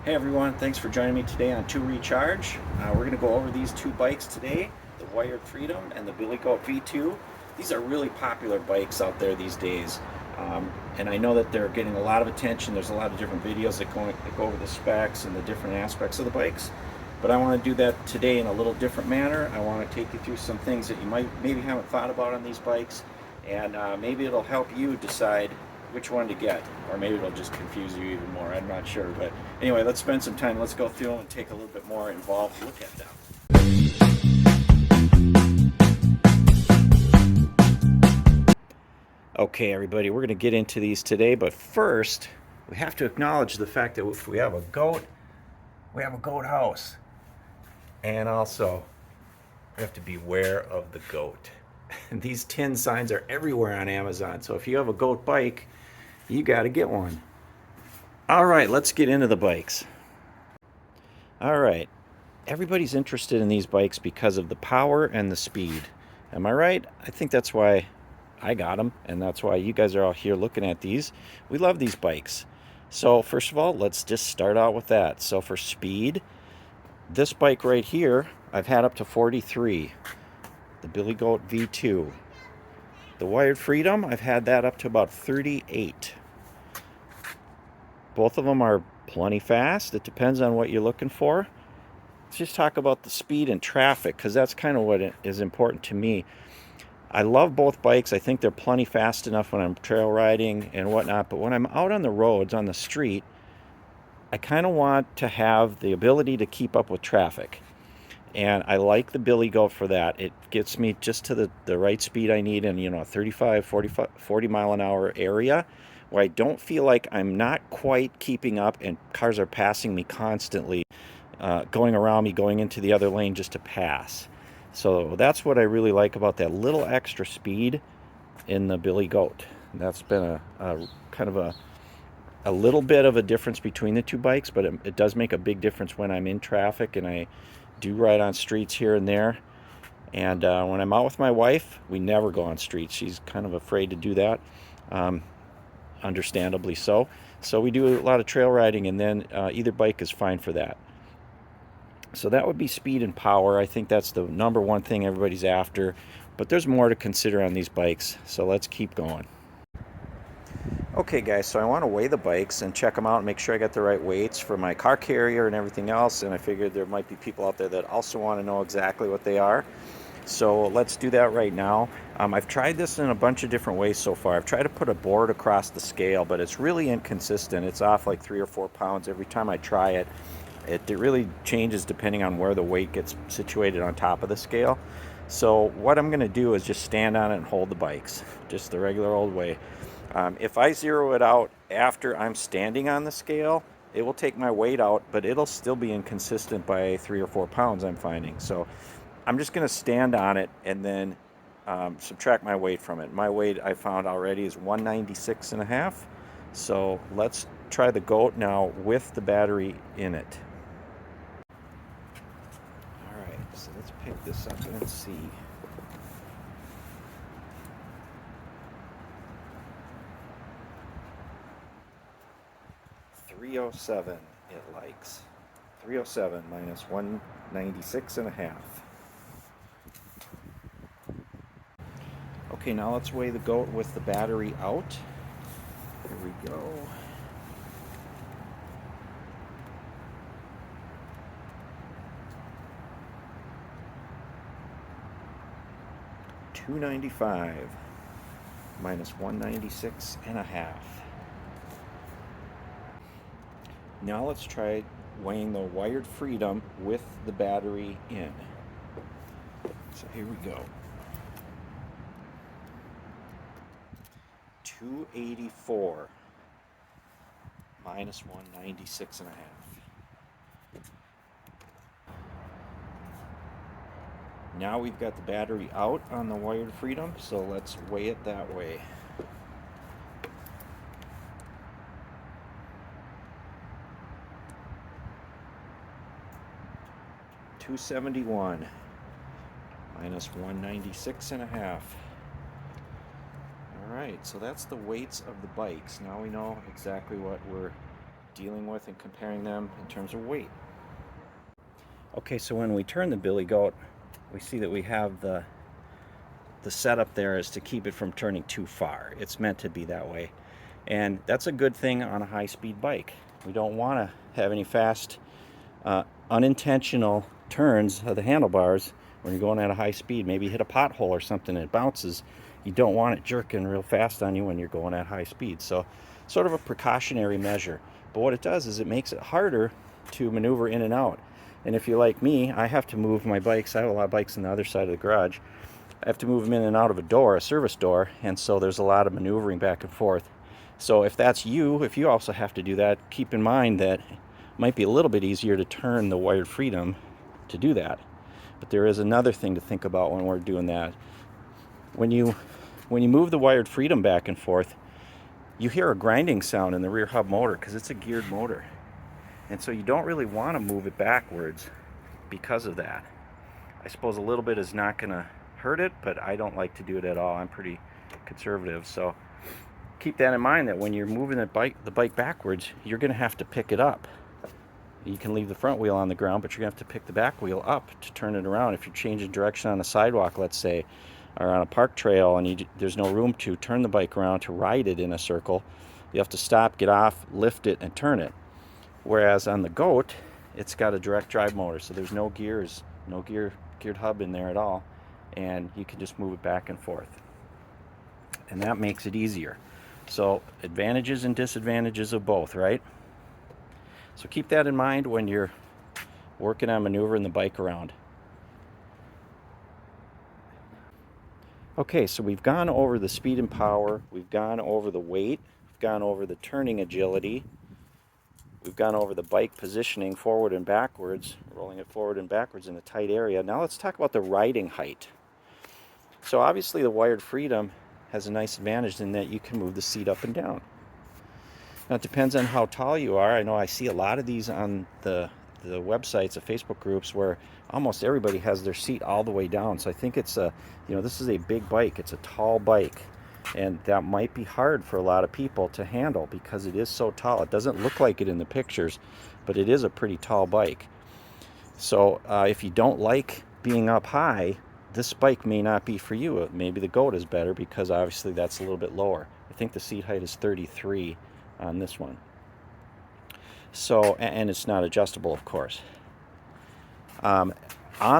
Hey everyone, thanks for joining me today on 2 Recharge. We're going to go over these two bikes today, the Wired Freedom and the Billy Goat V2. These are really popular bikes out there these days. And I know that they're getting a lot of attention. There's a lot of different videos that go over the specs and the different aspects of the bikes. But I want to do that today in a little different manner. I want to take you through some things that you maybe haven't thought about on these bikes, and maybe it'll help you decide which one to get, or maybe it'll just confuse you even more. I'm not sure, but anyway, let's spend some time. Let's go through them and take a little bit more involved look at them. Okay, everybody, we're going to get into these today, but first, we have to acknowledge the fact that if we have a goat, we have a goat house. And also, we have to beware of the goat. And these tin signs are everywhere on Amazon, so if you have a goat bike, you got to get one. All right, let's get into the bikes. All right, everybody's interested in these bikes because of the power and the speed. Am I right? I think that's why I got them, and that's why you guys are all here looking at these. We love these bikes. So first of all, let's just start out with that. So for speed, this bike right here, I've had up to 43, the Billy Goat V2. The Wired Freedom, I've had that up to about 38. Both of them are plenty fast. It depends on what you're looking for. Let's just talk about the speed and traffic, because that's kind of what is important to me. I love both bikes. I think they're plenty fast enough when I'm trail riding and whatnot, but when I'm out on the roads, on the street, I kind of want to have the ability to keep up with traffic. And I like the Billy Goat for that. It gets me just to the right speed I need in, a 35, 40 mile an hour area where I don't feel like I'm not quite keeping up and cars are passing me constantly, going around me, going into the other lane just to pass. So that's what I really like about that little extra speed in the Billy Goat. That's been a kind of a little bit of a difference between the two bikes, but it does make a big difference when I'm in traffic and I do ride on streets here and there. And when I'm out with my wife, we never go on streets. She's kind of afraid to do that, um, understandably so. So we do a lot of trail riding, and then either bike is fine for that. So that would be speed and power. I think that's the number one thing everybody's after. But there's more to consider on these bikes, so let's keep going. Okay guys, so I want to weigh the bikes and check them out and make sure I got the right weights for my car carrier and everything else, and I figured there might be people out there that also want to know exactly what they are. So let's do that right now. I've tried this in a bunch of different ways so far. I've tried to put a board across the scale, but it's really inconsistent. It's off like 3 or 4 pounds every time I try it. It really changes depending on where the weight gets situated on top of the scale. So what I'm going to do is just stand on it and hold the bikes, just the regular old way. If I zero it out after I'm standing on the scale, it will take my weight out, but it'll still be inconsistent by 3 or 4 pounds, I'm finding. So I'm just going to stand on it and then subtract my weight from it. My weight I found already is 196 and a half. So let's try the Goat now with the battery in it. All right, so let's pick this up and see. 307 it likes. 307 minus 196 and a half. Okay, now let's weigh the Goat with the battery out. Here we go. $295 minus 196 and a half. Now let's try weighing the Wired Freedom with the battery in. So here we go. 284 minus 196 and a half. Now we've got the battery out on the Wired Freedom, so let's weigh it that way. $271 minus 196 and a half. All right, so that's the weights of the bikes. Now we know exactly what we're dealing with and comparing them in terms of weight. Okay, so when we turn the billy goat, we see that we have the setup there is to keep it from turning too far. It's meant to be that way. And that's a good thing on a high-speed bike. We don't want to have any fast, unintentional turns of the handlebars when you're going at a high speed. Maybe you hit a pothole or something and it bounces. You don't want it jerking real fast on you when you're going at high speed. So sort of a precautionary measure. But what it does is it makes it harder to maneuver in and out. And if you're like me, I have to move my bikes. I have a lot of bikes on the other side of the garage. I have to move them in and out of a door, a service door, and so there's a lot of maneuvering back and forth. So if that's you, if you also have to do that, keep in mind that it might be a little bit easier to turn the Wired Freedom to do that. But there is another thing to think about when we're doing that. When you move the Wired Freedom back and forth, you hear a grinding sound in the rear hub motor because it's a geared motor. And so you don't really want to move it backwards because of that. I suppose a little bit is not going to hurt it, but I don't like to do it at all. I'm pretty conservative, so keep that in mind, that when you're moving the bike backwards, you're going to have to pick it up. You can leave the front wheel on the ground, but you're going to have to pick the back wheel up to turn it around. If you're changing direction on a sidewalk, let's say, or on a park trail, and there's no room to turn the bike around to ride it in a circle, you have to stop, get off, lift it, and turn it. Whereas on the Goat, it's got a direct drive motor, so there's no gears, no geared hub in there at all, and you can just move it back and forth. And that makes it easier. So advantages and disadvantages of both, right? So keep that in mind when you're working on maneuvering the bike around. Okay, so we've gone over the speed and power, we've gone over the weight, we've gone over the turning agility, we've gone over the bike positioning forward and backwards, rolling it forward and backwards in a tight area. Now let's talk about the riding height. So obviously the Wired Freedom has a nice advantage in that you can move the seat up and down. Now it depends on how tall you are. I know I see a lot of these on the websites, the Facebook groups, where almost everybody has their seat all the way down. So I think it's this is a big bike. It's a tall bike, and that might be hard for a lot of people to handle because it is so tall. It doesn't look like it in the pictures, but it is a pretty tall bike. So if you don't like being up high, this bike may not be for you. Maybe the Goat is better because obviously that's a little bit lower. I think the seat height is 33 on this one. So, and it's not adjustable, of course. On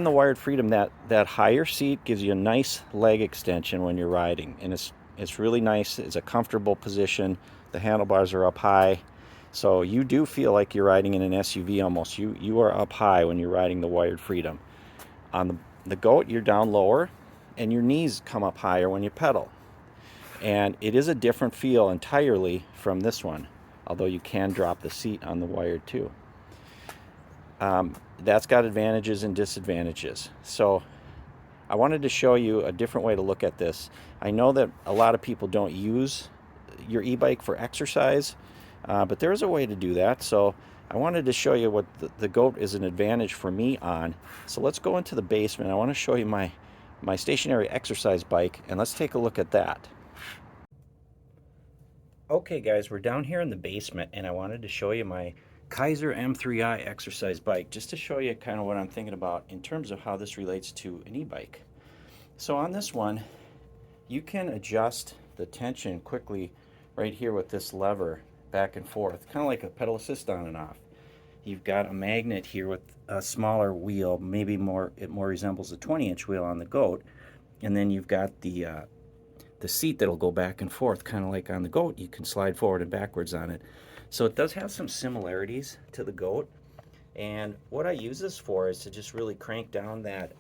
the Wired Freedom, that higher seat gives you a nice leg extension when you're riding, and it's really nice. It's a comfortable position. The handlebars are up high, so you do feel like you're riding in an SUV almost. You are up high when you're riding the Wired Freedom. On the Goat, you're down lower, and your knees come up higher when you pedal. And it is a different feel entirely from this one, although you can drop the seat on the Wired too. That's got advantages and disadvantages. So I wanted to show you a different way to look at this. I know that a lot of people don't use your e-bike for exercise, but there is a way to do that. So I wanted to show you what the Goat is an advantage for me on. So let's go into the basement. I want to show you my stationary exercise bike, and let's take a look at that. Okay guys, we're down here in the basement, and I wanted to show you my Kaiser M3i exercise bike, just to show you kind of what I'm thinking about in terms of how this relates to an e-bike. So on this one, you can adjust the tension quickly right here with this lever back and forth, kind of like a pedal assist on and off. You've got a magnet here with a smaller wheel, maybe it more resembles a 20-inch wheel on the Goat, and then you've got the seat that'll go back and forth, kind of like on the Goat. You can slide forward and backwards on it. So it does have some similarities to the Goat, and what I use this for is to just really crank down that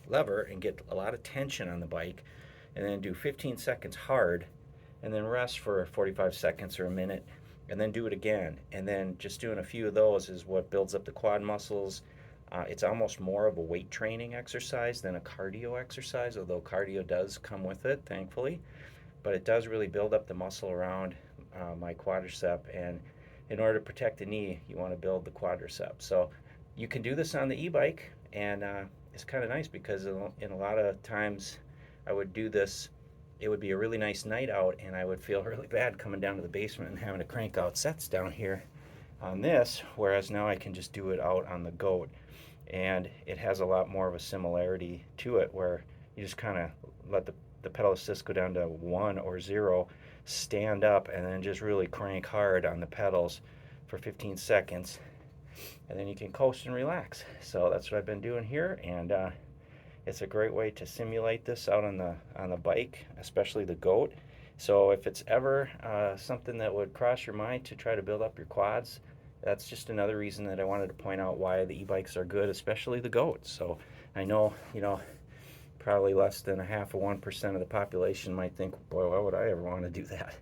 lever and get a lot of tension on the bike, and then do 15 seconds hard, and then rest for 45 seconds or a minute, and then do it again. And then just doing a few of those is what builds up the quad muscles. It's almost more of a weight training exercise than a cardio exercise, although cardio does come with it, thankfully. But it does really build up the muscle around my quadricep, and in order to protect the knee, you want to build the quadricep. So you can do this on the e-bike, and it's kind of nice because in a lot of times I would do this, it would be a really nice night out, and I would feel really bad coming down to the basement and having to crank out sets down here on this, whereas now I can just do it out on the Goat, and it has a lot more of a similarity to it, where you just kind of let the pedal assist go down to 1 or 0, stand up, and then just really crank hard on the pedals for 15 seconds, and then you can coast and relax. So that's what I've been doing here, and it's a great way to simulate this out on the bike, especially the Goat. So if it's ever something that would cross your mind to try to build up your quads, that's just another reason that I wanted to point out why the e-bikes are good, especially the Goat. So I know, probably less than 0.5% of the population might think, boy, why would I ever want to do that?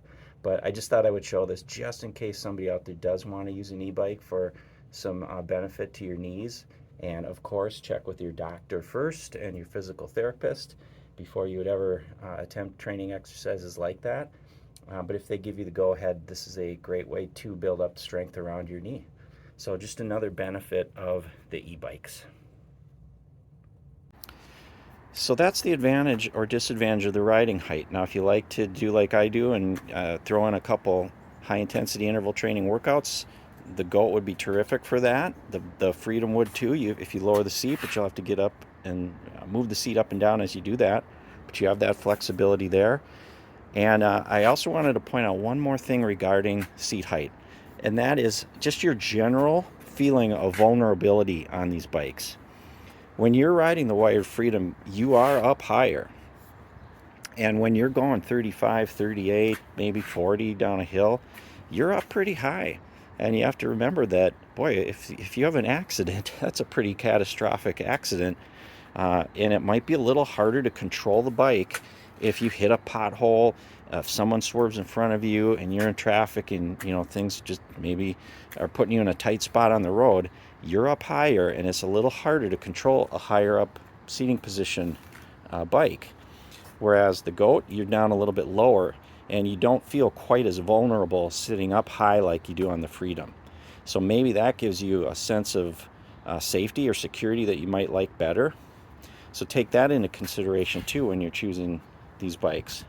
But I just thought I would show this just in case somebody out there does want to use an e-bike for some benefit to your knees. And of course, check with your doctor first and your physical therapist before you would ever attempt training exercises like that. But if they give you the go-ahead, this is a great way to build up strength around your knee. So just another benefit of the e-bikes. So that's the advantage or disadvantage of the riding height. Now, if you like to do like I do and throw in a couple high-intensity interval training workouts, the Goat would be terrific for that. The Freedom would too, if you lower the seat, but you'll have to get up and move the seat up and down as you do that. But you have that flexibility there. And I also wanted to point out one more thing regarding seat height, and that is just your general feeling of vulnerability on these bikes. When you're riding the Wired Freedom, you are up higher. And when you're going 35, 38, maybe 40 down a hill, you're up pretty high. And you have to remember that, boy, if you have an accident, that's a pretty catastrophic accident. And it might be a little harder to control the bike if you hit a pothole, if someone swerves in front of you and you're in traffic and things just maybe are putting you in a tight spot on the road. You're up higher, and it's a little harder to control a higher up seating position bike. Whereas the Goat, you're down a little bit lower, and you don't feel quite as vulnerable sitting up high like you do on the Freedom. So maybe that gives you a sense of safety or security that you might like better. So take that into consideration too when you're choosing these bikes.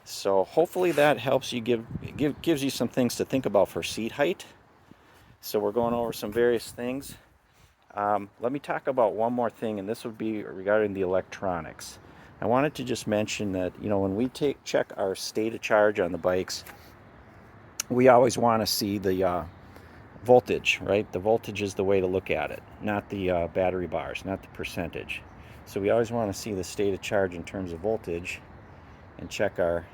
So hopefully that helps you, gives you some things to think about for seat height. So we're going over some various things. Let me talk about one more thing, and this would be regarding the electronics. I wanted to just mention that, when we check our state of charge on the bikes, we always want to see the voltage, right? The voltage is the way to look at it, not the battery bars, not the percentage. So we always want to see the state of charge in terms of voltage and check our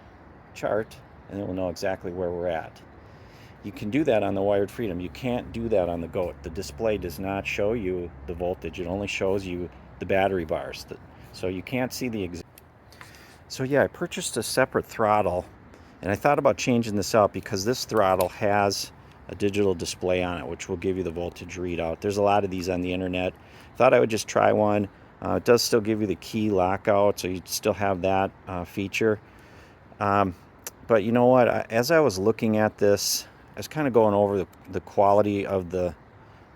chart, and then we'll know exactly where we're at. You can do that on the Wired Freedom. You can't do that on the Goat. The display does not show you the voltage. It only shows you the battery bars. So you can't see the exact. So yeah, I purchased a separate throttle, and I thought about changing this out because this throttle has a digital display on it, which will give you the voltage readout. There's a lot of these on the internet. Thought I would just try one. It does still give you the key lockout, so you still have that feature. But you know what? As I was looking at this, I was kind of going over the quality of the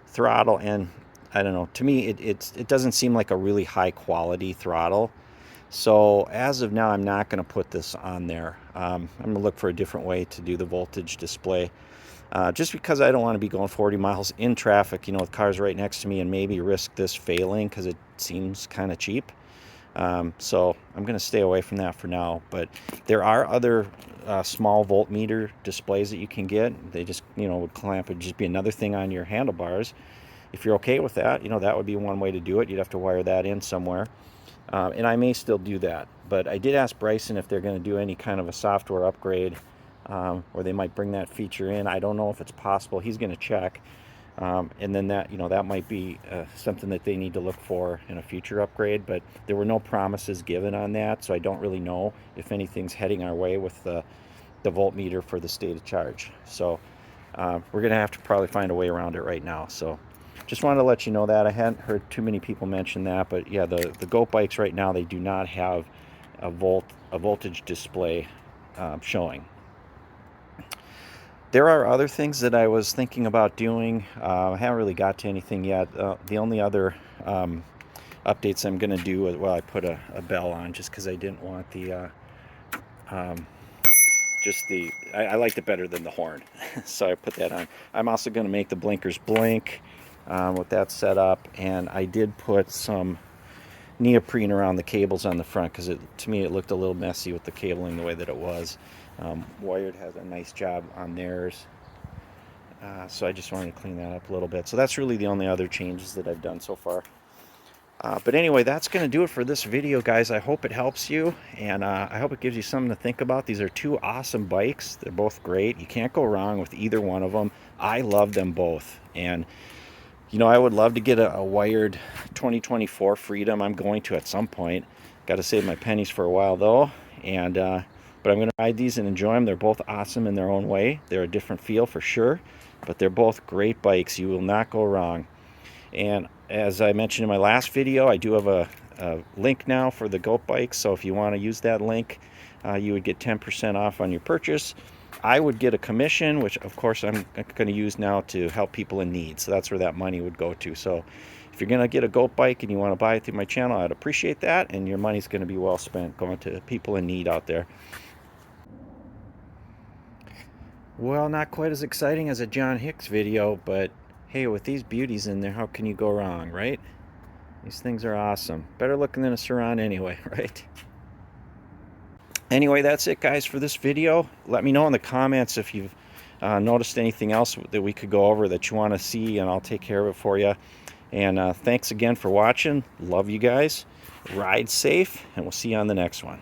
throttle, and I don't know. To me, it doesn't seem like a really high quality throttle. So as of now, I'm not going to put this on there. I'm going to look for a different way to do the voltage display. Just because I don't want to be going 40 miles in traffic, with cars right next to me, and maybe risk this failing because it seems kind of cheap. So I'm going to stay away from that for now. But there are other small voltmeter displays that you can get. They just, would clamp. It'd just be another thing on your handlebars. If you're okay with that, that would be one way to do it. You'd have to wire that in somewhere. And I may still do that. But I did ask Bryson if they're going to do any kind of a software upgrade, or they might bring that feature in. I don't know if it's possible. He's going to check. And then that might be something that they need to look for in a future upgrade, but there were no promises given on that, so I don't really know if anything's heading our way with the voltmeter for the state of charge. So we're going to have to probably find a way around it right now. So just wanted to let you know that. I hadn't heard too many people mention that, but yeah, the Goat bikes right now, they do not have a voltage display showing. There are other things that I was thinking about doing. I haven't really got to anything yet. The only other updates I'm going to do is, I put a bell on just because I didn't want the I liked it better than the horn. So I put that on. I'm also going to make the blinkers blink with that set up, and I did put some neoprene around the cables on the front because to me it looked a little messy with the cabling the way that it was. Wired has a nice job on theirs, so I just wanted to clean that up a little bit. So that's really the only other changes that I've done so far. But anyway, that's going to do it for this video, guys. I hope it helps you, and I hope it gives you something to think about. These are two awesome bikes. They're both great. You can't go wrong with either one of them. I love them both, and you know, I would love to get a wired 2024 Freedom. I'm going to at some point. Got to save my pennies for a while though, and but I'm going to ride these and enjoy them. They're both awesome in their own way. They're a different feel for sure, but they're both great bikes. You will not go wrong. And as I mentioned in my last video, I do have a link now for the Goat bikes. So if you want to use that link, you would get 10% off on your purchase. I would get a commission, which of course I'm going to use now to help people in need. So that's where that money would go to. So if you're going to get a Goat bike and you want to buy it through my channel, I'd appreciate that. And your money's going to be well spent going to people in need out there. Well, not quite as exciting as a John Hicks video, but hey, with these beauties in there, how can you go wrong, right? These things are awesome. Better looking than a Sur-Ron anyway, right? Anyway, that's it, guys, for this video. Let me know in the comments if you've noticed anything else that we could go over that you want to see, and I'll take care of it for you. And thanks again for watching. Love you guys. Ride safe, and we'll see you on the next one.